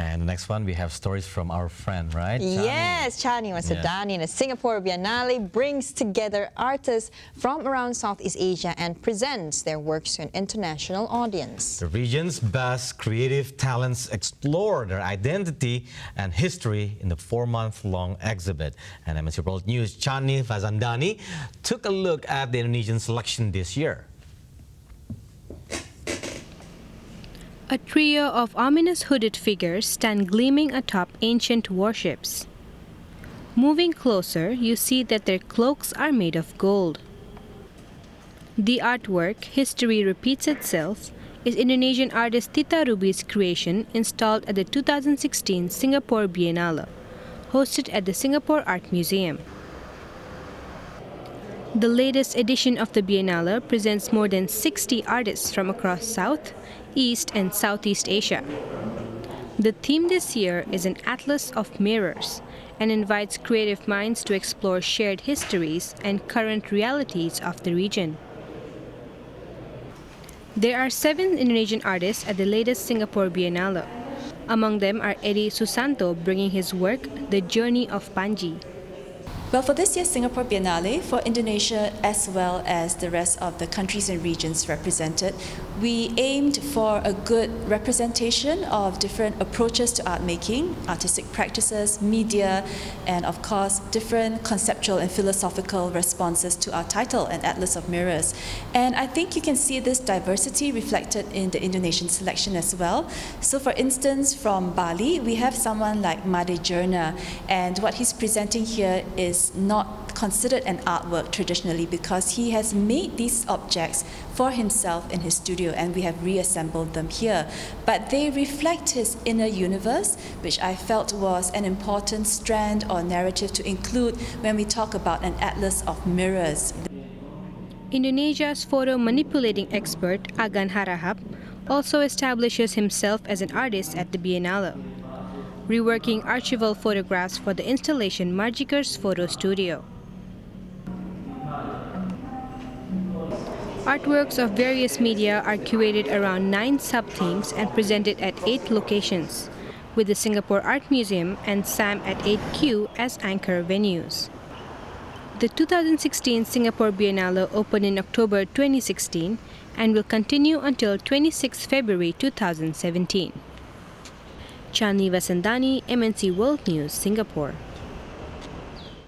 And the next one, we have stories from our friend, right? Chandni. Yes, Chandni Vasandani in the Singapore Biennale brings together artists from around Southeast Asia and presents their works to an international audience. The region's best creative talents explore their identity and history in the 4-month-long exhibit. And MNC World News' Chandni Vasandani took a look at the Indonesian selection this year. A trio of ominous hooded figures stand gleaming atop ancient warships. Moving closer, you see that their cloaks are made of gold. The artwork, History Repeats Itself, is Indonesian artist Tita Ruby's creation installed at the 2016 Singapore Biennale, hosted at the Singapore Art Museum. The latest edition of the Biennale presents more than 60 artists from across South, East, and Southeast Asia. The theme this year is an atlas of mirrors and invites creative minds to explore shared histories and current realities of the region. There are 7 Indonesian artists at the latest Singapore Biennale. Among them are Eddie Susanto bringing his work, The Journey of Panji. Well, for this year's Singapore Biennale, for Indonesia as well as the rest of the countries and regions represented, we aimed for a good representation of different approaches to art making, artistic practices, media, and of course, different conceptual and philosophical responses to our title, An Atlas of Mirrors. And I think you can see this diversity reflected in the Indonesian selection as well. So for instance, from Bali, we have someone like Made Jerna, and what he's presenting here is not considered an artwork traditionally because he has made these objects for himself in his studio and we have reassembled them here. But they reflect his inner universe, which I felt was an important strand or narrative to include when we talk about an atlas of mirrors. Indonesia's photo manipulating expert Agan Harahap also establishes himself as an artist at the Biennale, reworking archival photographs for the installation Marjiker's Photo Studio. Artworks of various media are curated around 9 sub-themes and presented at 8 locations, with the Singapore Art Museum and SAM at 8Q as anchor venues. The 2016 Singapore Biennale opened in October 2016 and will continue until 26 February 2017. Chandni Vasandani, MNC World News, Singapore.